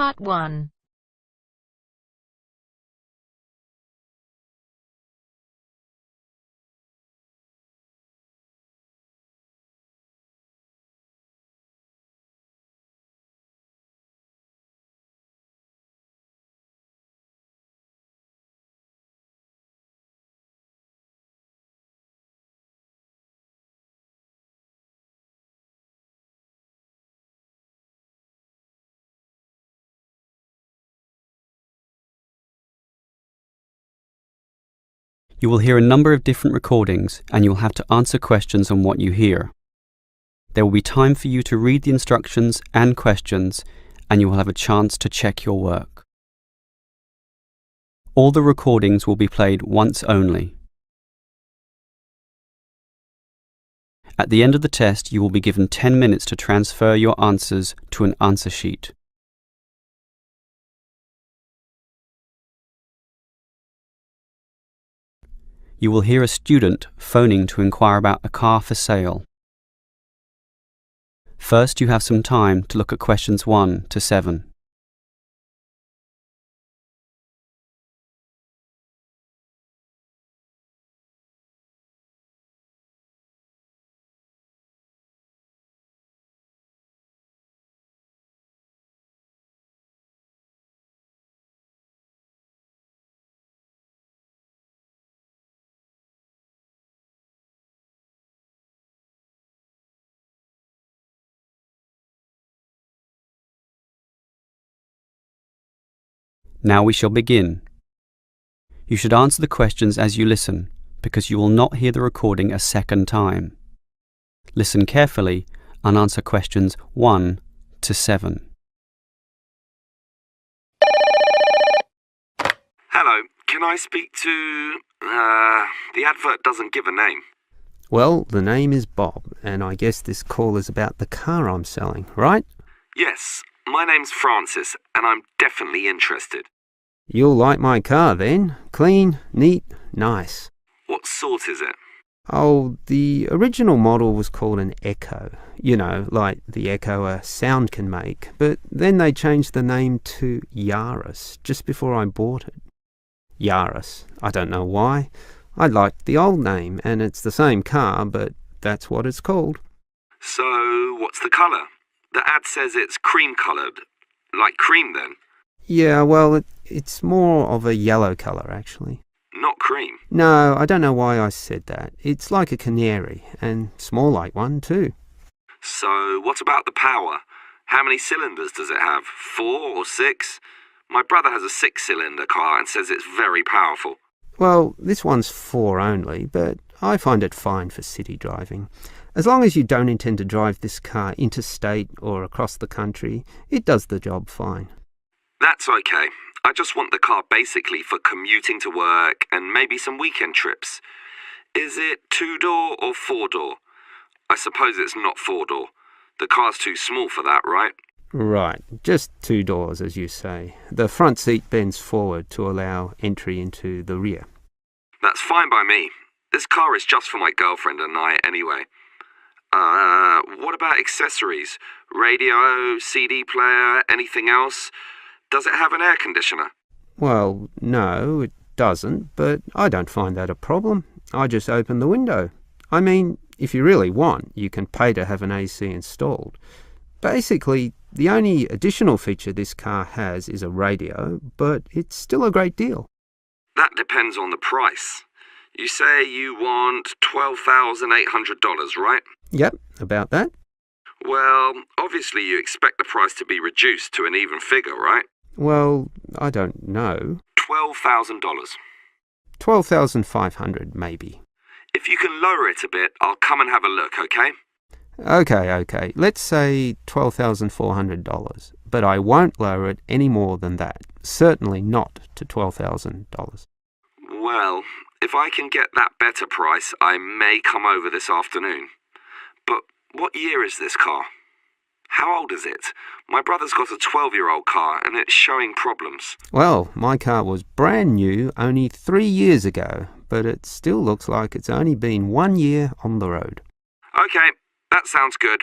Part 1. You will hear a number of different recordings and you will have to answer questions on what you hear. There will be time for you to read the instructions and questions and you will have a chance to check your work. All the recordings will be played once only. At the end of the test, you will be given 10 minutes to transfer your answers to an answer sheet. You will hear a student phoning to inquire about a car for sale. First, you have some time to look at questions 1 to 7. Now we shall begin. You should answer the questions as you listen, because you will not hear the recording a second time. Listen carefully and answer questions 1 to 7. Hello, can I speak to... the advert doesn't give a name. Well, the name is Bob, and I guess this call is about the car I'm selling, right? Yes, my name's Francis, and I'm definitely interested. You'll like my car then. Clean, neat, nice. What sort is it? Oh, the original model was called an Echo. You know, like the echo a sound can make. But then they changed the name to Yaris just before I bought it. Yaris. I don't know why. I liked the old name, and it's the same car, but that's what it's called. So, what's the colour? The ad says it's cream-coloured. Like cream, then? Yeah, well, it's more of a yellow colour, actually. Not cream? No, I don't know why I said that. It's like a canary, and it's more like one, too. So, what about the power? How many cylinders does it have? 4 or 6? My brother has a 6-cylinder car and says it's very powerful. Well, this one's 4 only, but I find it fine for city driving. As long as you don't intend to drive this car interstate or across the country, it does the job fine. That's okay. I just want the car basically for commuting to work and maybe some weekend trips. Is it 2-door or 4-door? I suppose it's not 4-door. The car's too small for that, right? Right, just 2 doors, as you say. The front seat bends forward to allow entry into the rear. That's fine by me. This car is just for my girlfriend and I anyway. What about accessories? Radio, CD player, anything else? Does it have an air conditioner? Well, no, it doesn't, but I don't find that a problem. I just open the window. I mean, if you really want, you can pay to have an AC installed. Basically, the only additional feature this car has is a radio, but it's still a great deal. That depends on the price. You say you want $12,800, right? Yep, about that. Well, obviously you expect the price to be reduced to an even figure, right? Well, I don't know. $12,000. $12,500, maybe. If you can lower it a bit, I'll come and have a look, okay? Okay. Let's say $12,400, but I won't lower it any more than that. Certainly not to $12,000. Well, if I can get that better price, I may come over this afternoon. But what year is this car? How old is it? My brother's got a 12-year-old car and it's showing problems. Well, my car was brand new only 3 years ago, but it still looks like it's only been 1 year on the road. Okay, that sounds good.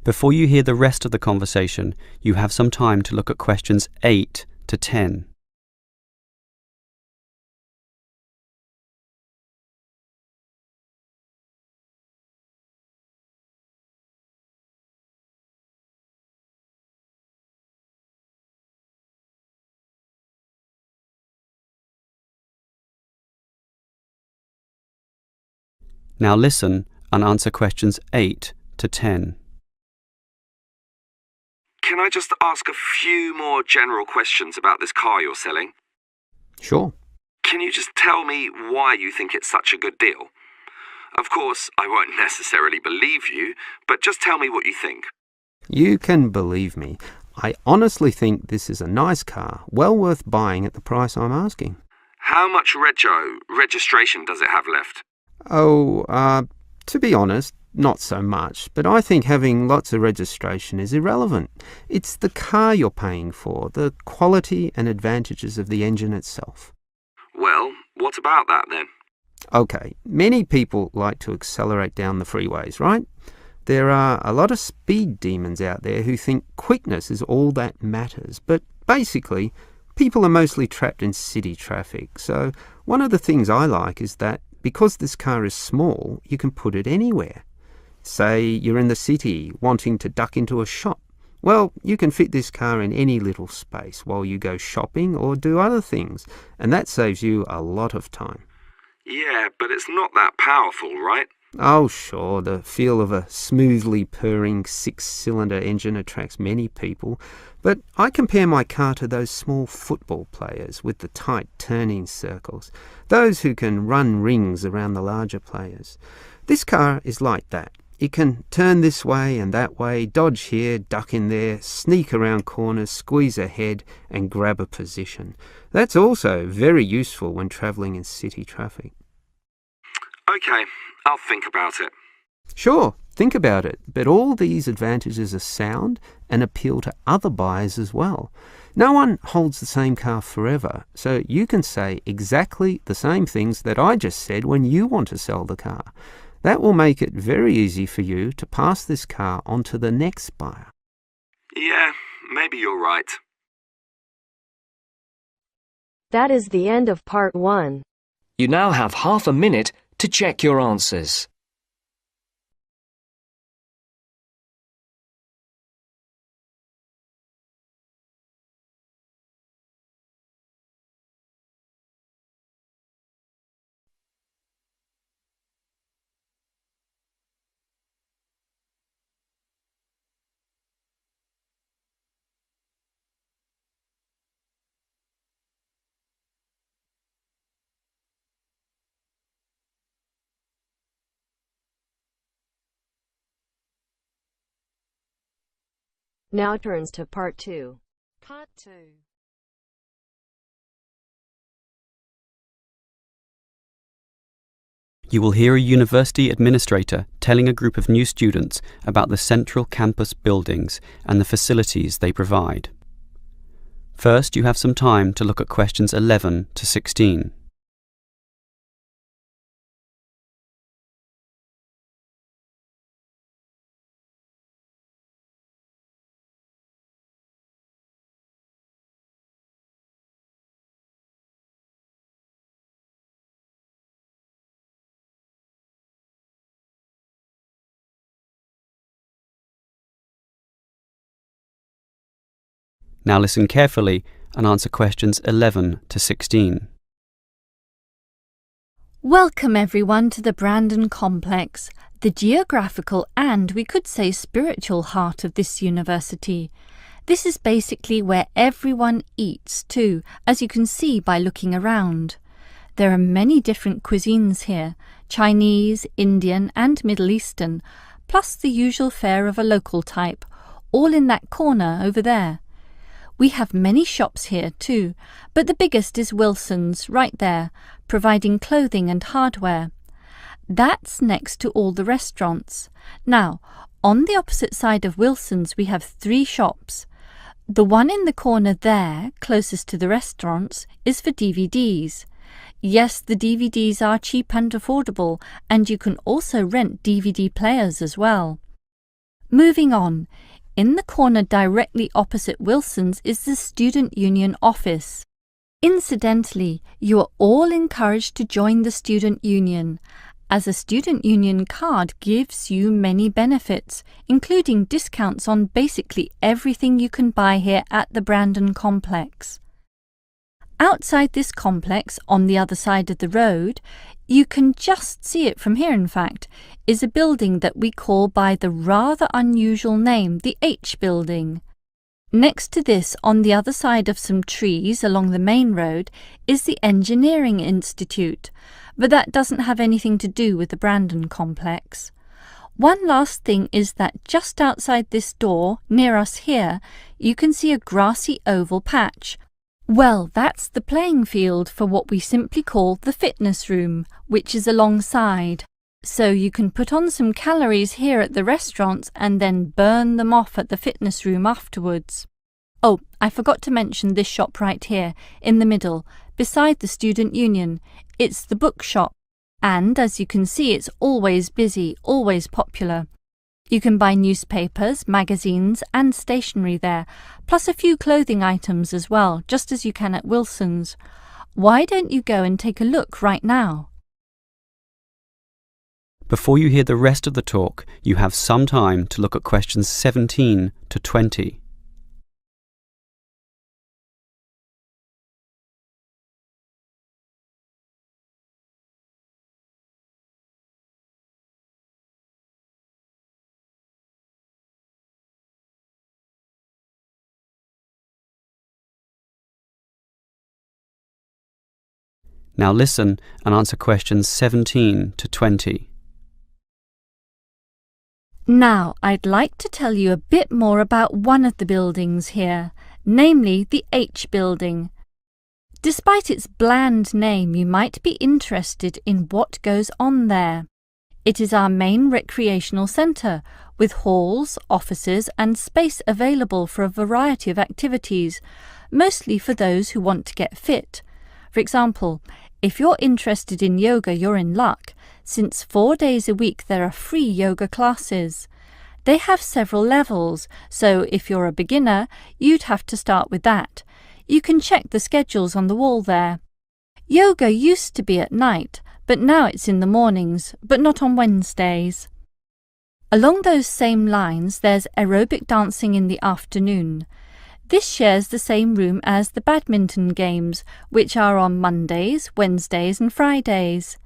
Before you hear the rest of the conversation, you have some time to look at questions 8 to 10. Now listen and answer questions 8 to 10. Can I just ask a few more general questions about this car you're selling? Sure. Can you just tell me why you think it's such a good deal? Of course, I won't necessarily believe you, but just tell me what you think. You can believe me. I honestly think this is a nice car, well worth buying at the price I'm asking. How much registration does it have left? To be honest, not so much, but I think having lots of registration is irrelevant. It's the car you're paying for, the quality and advantages of the engine itself. Well, what about that then? Okay, many people like to accelerate down the freeways, right? There are a lot of speed demons out there who think quickness is all that matters, but basically, people are mostly trapped in city traffic. So one of the things I like is that because this car is small, you can put it anywhere. Say you're in the city wanting to duck into a shop. Well, you can fit this car in any little space while you go shopping or do other things, and that saves you a lot of time. Yeah, but it's not that powerful, right? Oh, sure, the feel of a smoothly purring 6-cylinder engine attracts many people, but I compare my car to those small football players with the tight turning circles, those who can run rings around the larger players. This car is like that. It can turn this way and that way, dodge here, duck in there, sneak around corners, squeeze ahead and grab a position. That's also very useful when travelling in city traffic. Okay, I'll think about it. Sure, think about it, but all these advantages are sound and appeal to other buyers as well. No one holds the same car forever, so you can say exactly the same things that I just said when you want to sell the car. That will make it very easy for you to pass this car on to the next buyer. Yeah, maybe you're right. That is the end of part 1. You now have half a minute to check your answers. Now turns to part 2. Part 2. You will hear a university administrator telling a group of new students about the central campus buildings and the facilities they provide. First, you have some time to look at questions 11 to 16. Now listen carefully and answer questions 11 to 16. Welcome everyone to the Brandon Complex, the geographical and we could say spiritual heart of this university. This is basically where everyone eats too, as you can see by looking around. There are many different cuisines here, Chinese, Indian and Middle Eastern, plus the usual fare of a local type, all in that corner over there. We have many shops here too, but the biggest is Wilson's right there, providing clothing and hardware. That's next to all the restaurants. Now, on the opposite side of Wilson's we have 3 shops. The one in the corner there, closest to the restaurants, is for DVDs. Yes, the DVDs are cheap and affordable, and you can also rent DVD players as well. Moving on, in the corner directly opposite Wilson's is the Student Union office. Incidentally, you are all encouraged to join the Student Union, as a Student Union card gives you many benefits, including discounts on basically everything you can buy here at the Brandon complex. Outside this complex, on the other side of the road, you can just see it from here in fact, is a building that we call by the rather unusual name, the H Building. Next to this, on the other side of some trees along the main road, is the Engineering Institute, but that doesn't have anything to do with the Brandon complex. One last thing is that just outside this door, near us here, you can see a grassy oval patch. Well, that's the playing field for what we simply call the fitness room, which is alongside. So you can put on some calories here at the restaurants and then burn them off at the fitness room afterwards. Oh, I forgot to mention this shop right here, in the middle, beside the Student Union. It's the bookshop. And as you can see, it's always busy, always popular. You can buy newspapers, magazines and stationery there, plus a few clothing items as well, just as you can at Wilson's. Why don't you go and take a look right now? Before you hear the rest of the talk, you have some time to look at questions 17 to 20. Now listen and answer questions 17 to 20. Now, I'd like to tell you a bit more about one of the buildings here, namely the H Building. Despite its bland name, you might be interested in what goes on there. It is our main recreational centre, with halls, offices and space available for a variety of activities, mostly for those who want to get fit. For example, if you're interested in yoga, you're in luck, since 4 days a week there are free yoga classes. They have several levels, so if you're a beginner, you'd have to start with that. You can check the schedules on the wall there. Yoga used to be at night, but now it's in the mornings, but not on Wednesdays. Along those same lines, there's aerobic dancing in the afternoon. This shares the same room as the badminton games, which are on Mondays, Wednesdays and Fridays.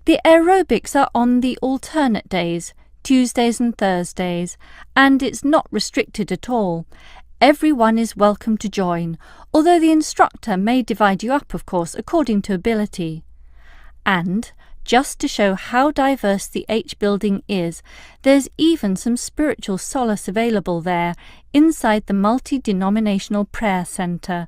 The aerobics are on the alternate days, Tuesdays and Thursdays, and it's not restricted at all. Everyone is welcome to join, although the instructor may divide you up, of course, according to ability. And, just to show how diverse the H Building is, there's even some spiritual solace available there, inside the multi-denominational prayer centre,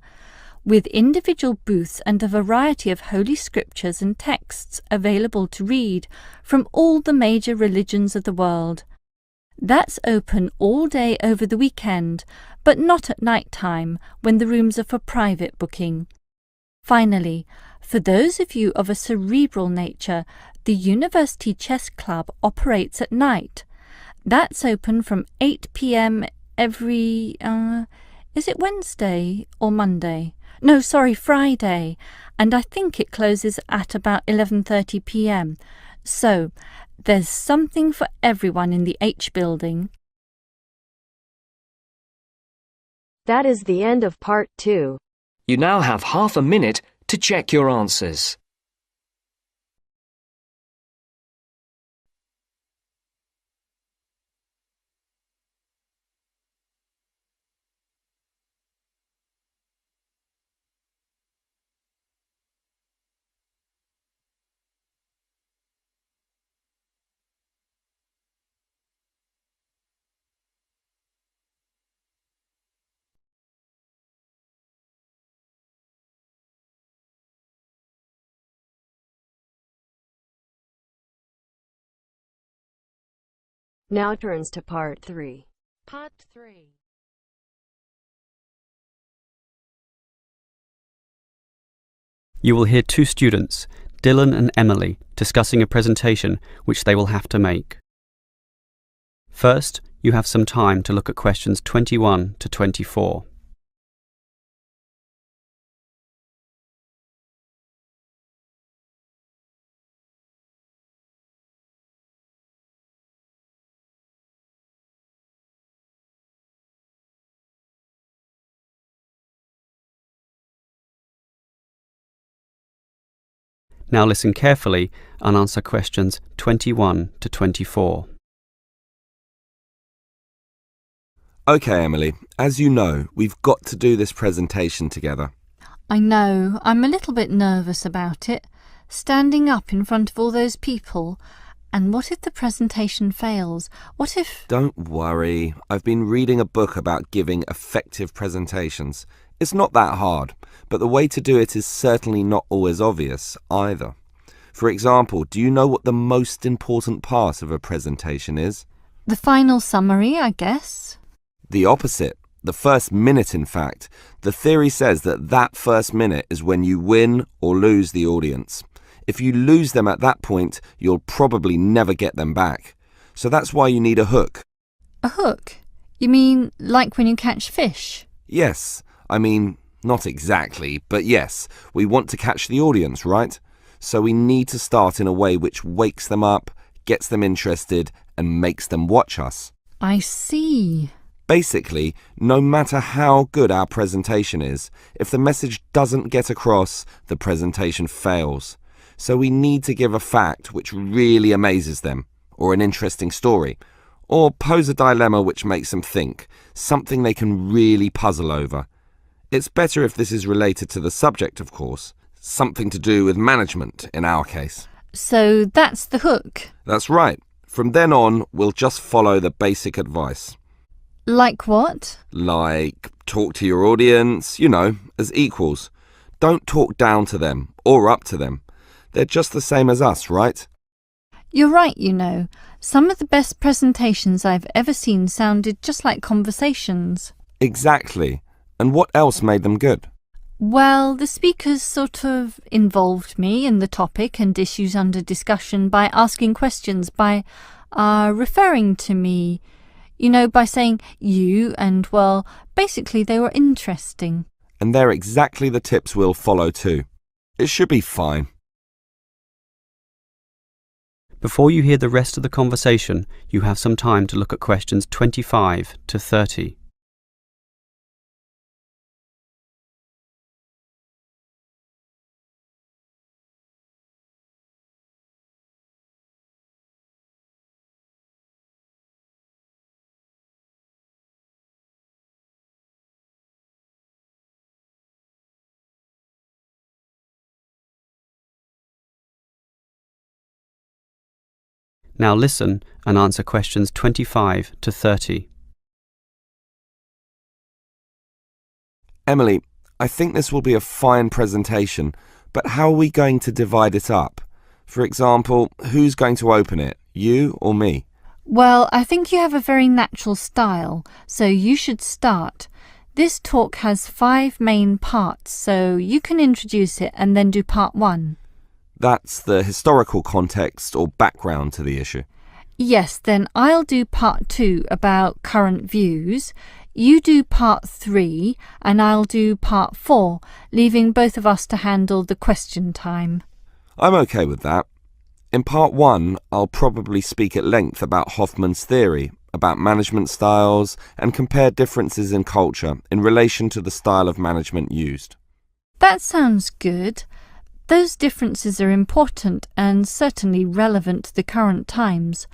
with individual booths and a variety of holy scriptures and texts available to read from all the major religions of the world. That's open all day over the weekend, but not at night time, when the rooms are for private booking. Finally, for those of you of a cerebral nature, the University Chess Club operates at night. That's open from 8 p.m. every, is it Wednesday or Monday? No, sorry, Friday. And I think it closes at about 11:30 p.m. So, there's something for everyone in the H Building. That is the end of part 2. You now have half a minute to check your answers. Now turns to part 3. Part 3. You will hear two students, Dylan and Emily, discussing a presentation which they will have to make. First, You have some time to look at questions 21 to 24. Now listen carefully and answer questions 21 to 24. Okay, Emily, as you know, we've got to do this presentation together. I know, I'm a little bit nervous about it. Standing up in front of all those people. And what if the presentation fails? What if... Don't worry. I've been reading a book about giving effective presentations. It's not that hard, but the way to do it is certainly not always obvious either. For example, do you know what the most important part of a presentation is? The final summary, I guess. The opposite. The first minute, in fact. The theory says that first minute is when you win or lose the audience. If you lose them at that point, you'll probably never get them back. So that's why you need a hook. A hook? You mean like when you catch fish? Yes. I mean, not exactly, but yes, we want to catch the audience, right? So we need to start in a way which wakes them up, gets them interested, and makes them watch us. I see. Basically, no matter how good our presentation is, if the message doesn't get across, the presentation fails. So we need to give a fact which really amazes them, or an interesting story, or pose a dilemma which makes them think, something they can really puzzle over. It's better if this is related to the subject, of course. Something to do with management, in our case. So that's the hook? That's right. From then on, we'll just follow the basic advice. Like what? Like, talk to your audience, as equals. Don't talk down to them, or up to them. They're just the same as us, right? You're right, Some of the best presentations I've ever seen sounded just like conversations. Exactly. And what else made them good? Well, the speakers sort of involved me in the topic and issues under discussion by asking questions, by referring to me, by saying you, and, well, basically they were interesting. And they're exactly the tips we'll follow too. It should be fine. Before you hear the rest of the conversation, you have some time to look at questions 25 to 30. Now listen and answer questions 25 to 30. Emily, I think this will be a fine presentation, but how are we going to divide it up? For example, who's going to open it, you or me? Well, I think you have a very natural style, so you should start. This talk has 5 main parts, so you can introduce it and then do part 1. That's the historical context or background to the issue. Yes, then I'll do part 2 about current views. You do part 3 and I'll do part 4, leaving both of us to handle the question time. I'm okay with that. In part 1, I'll probably speak at length about Hoffman's theory, about management styles, and compare differences in culture in relation to the style of management used. That sounds good. Those differences are important and certainly relevant to the current times.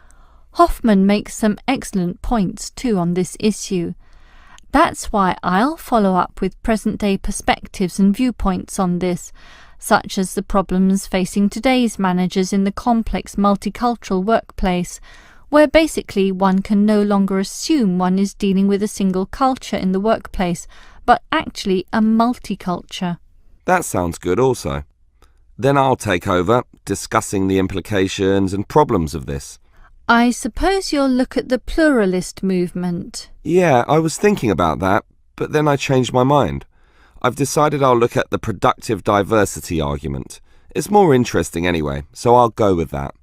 Hoffman makes some excellent points too on this issue. That's why I'll follow up with present-day perspectives and viewpoints on this, such as the problems facing today's managers in the complex multicultural workplace, where basically one can no longer assume one is dealing with a single culture in the workplace, but actually a multiculture. That sounds good also. Then I'll take over, discussing the implications and problems of this. I suppose you'll look at the pluralist movement. Yeah, I was thinking about that, but then I changed my mind. I've decided I'll look at the productive diversity argument. It's more interesting anyway, so I'll go with that.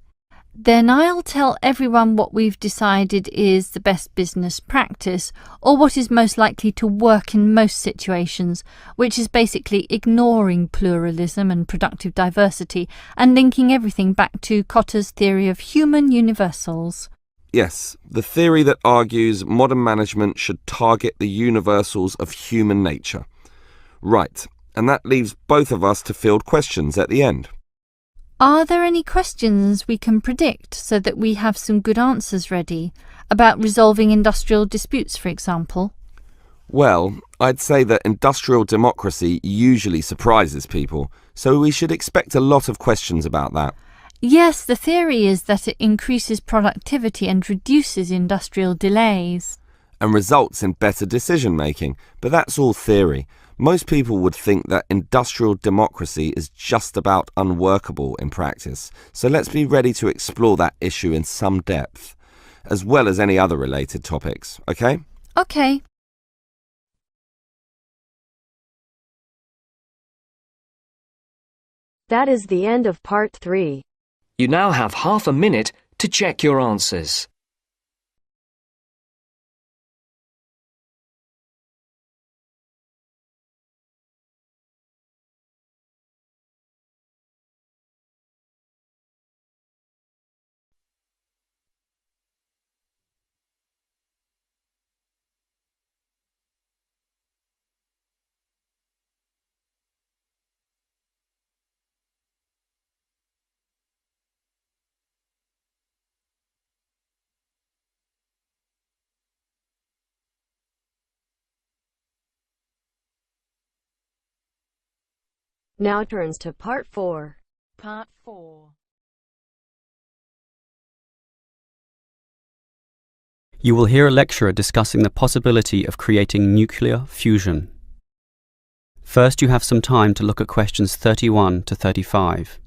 Then I'll tell everyone what we've decided is the best business practice, or what is most likely to work in most situations, which is basically ignoring pluralism and productive diversity and linking everything back to Kotter's theory of human universals. Yes, the theory that argues modern management should target the universals of human nature. Right, and that leaves both of us to field questions at the end. Are there any questions we can predict so that we have some good answers ready? About resolving industrial disputes, for example? Well, I'd say that industrial democracy usually surprises people, so we should expect a lot of questions about that. Yes, the theory is that it increases productivity and reduces industrial delays. And results in better decision making, but that's all theory. Most people would think that industrial democracy is just about unworkable in practice, so let's be ready to explore that issue in some depth, as well as any other related topics, okay? Okay. That is the end of part 3. You now have half a minute to check your answers. Now turns to part 4. Part 4. You will hear a lecturer discussing the possibility of creating nuclear fusion. First, you have some time to look at questions 31 to 35.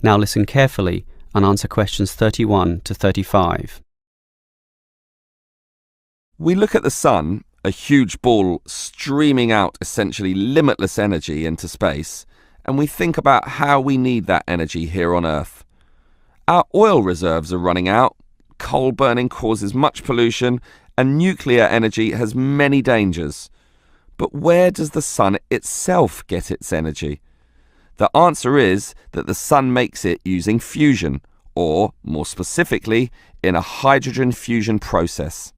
Now listen carefully and answer questions 31 to 35. We look at the sun, a huge ball streaming out essentially limitless energy into space, and we think about how we need that energy here on Earth. Our oil reserves are running out, coal burning causes much pollution, and nuclear energy has many dangers. But where does the sun itself get its energy? The answer is that the sun makes it using fusion, or, more specifically, in a hydrogen fusion process.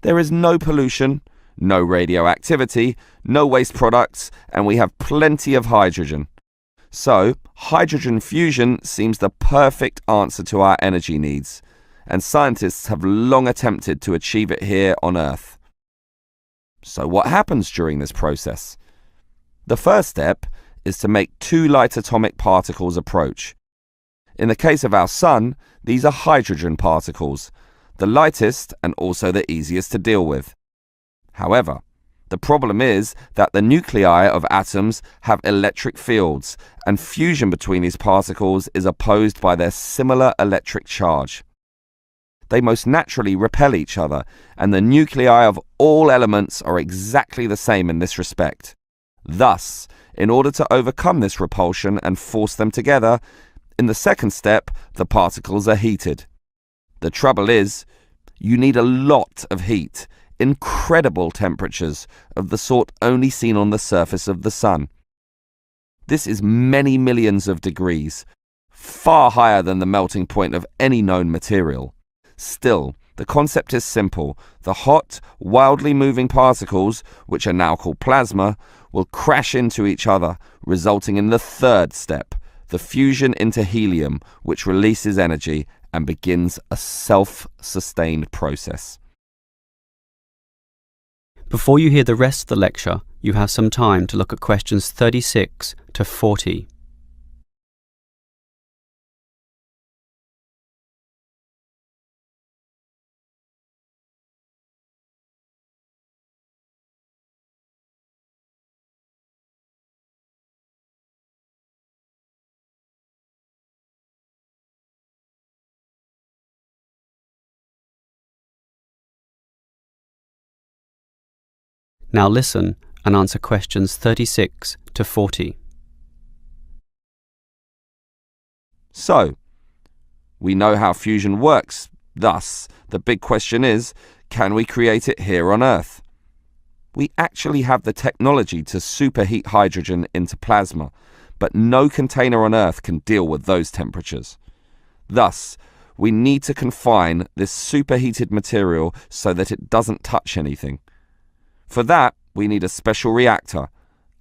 There is no pollution, no radioactivity, no waste products, and we have plenty of hydrogen. So, hydrogen fusion seems the perfect answer to our energy needs, and scientists have long attempted to achieve it here on Earth. So what happens during this process? The first step is to make two light atomic particles approach. In the case of our sun, these are hydrogen particles, the lightest and also the easiest to deal with. However, the problem is that the nuclei of atoms have electric fields, and fusion between these particles is opposed by their similar electric charge. They most naturally repel each other, and the nuclei of all elements are exactly the same in this respect. Thus, in order to overcome this repulsion and force them together, in the second step, the particles are heated. The trouble is, you need a lot of heat, incredible temperatures of the sort only seen on the surface of the sun. This is many millions of degrees, far higher than the melting point of any known material. Still, the concept is simple. The hot, wildly moving particles, which are now called plasma, will crash into each other, resulting in the third step, the fusion into helium, which releases energy and begins a self-sustained process. Before you hear the rest of the lecture, you have some time to look at questions 36 to 40. Now listen and answer questions 36 to 40. So, we know how fusion works. Thus, the big question is, can we create it here on Earth? We actually have the technology to superheat hydrogen into plasma, but no container on Earth can deal with those temperatures. Thus, we need to confine this superheated material so that it doesn't touch anything. For that, we need a special reactor,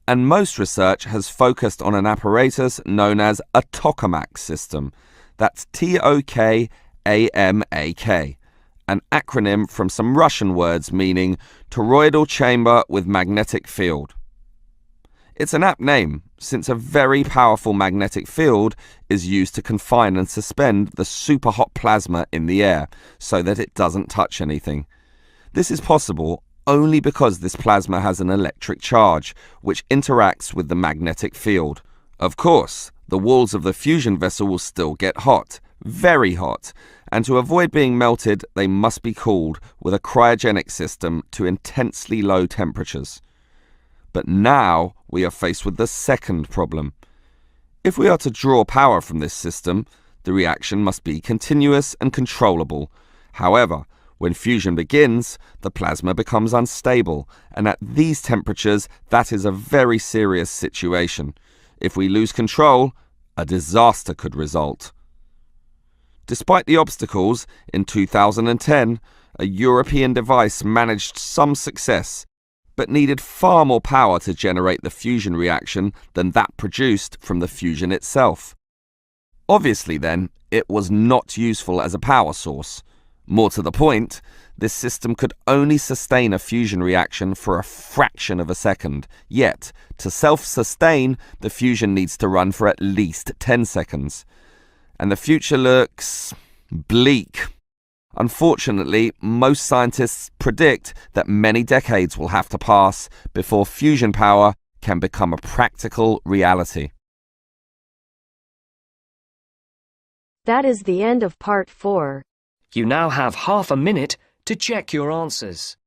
and most research has focused on an apparatus known as a tokamak system. That's Tokamak, an acronym from some Russian words meaning toroidal chamber with magnetic field. It's an apt name, since a very powerful magnetic field is used to confine and suspend the superhot plasma in the air so that it doesn't touch anything. This is possible only because this plasma has an electric charge, which interacts with the magnetic field. Of course, the walls of the fusion vessel will still get hot, very hot, and to avoid being melted, they must be cooled with a cryogenic system to intensely low temperatures. But now we are faced with the second problem. If we are to draw power from this system, the reaction must be continuous and controllable. However, when fusion begins, the plasma becomes unstable, and at these temperatures, that is a very serious situation. If we lose control, a disaster could result. Despite the obstacles, in 2010, a European device managed some success, but needed far more power to generate the fusion reaction than that produced from the fusion itself. Obviously then, it was not useful as a power source. More to the point, this system could only sustain a fusion reaction for a fraction of a second, yet, to self-sustain, the fusion needs to run for at least 10 seconds. And the future looks bleak. Unfortunately, most scientists predict that many decades will have to pass before fusion power can become a practical reality. That is the end of part 4. You now have half a minute to check your answers.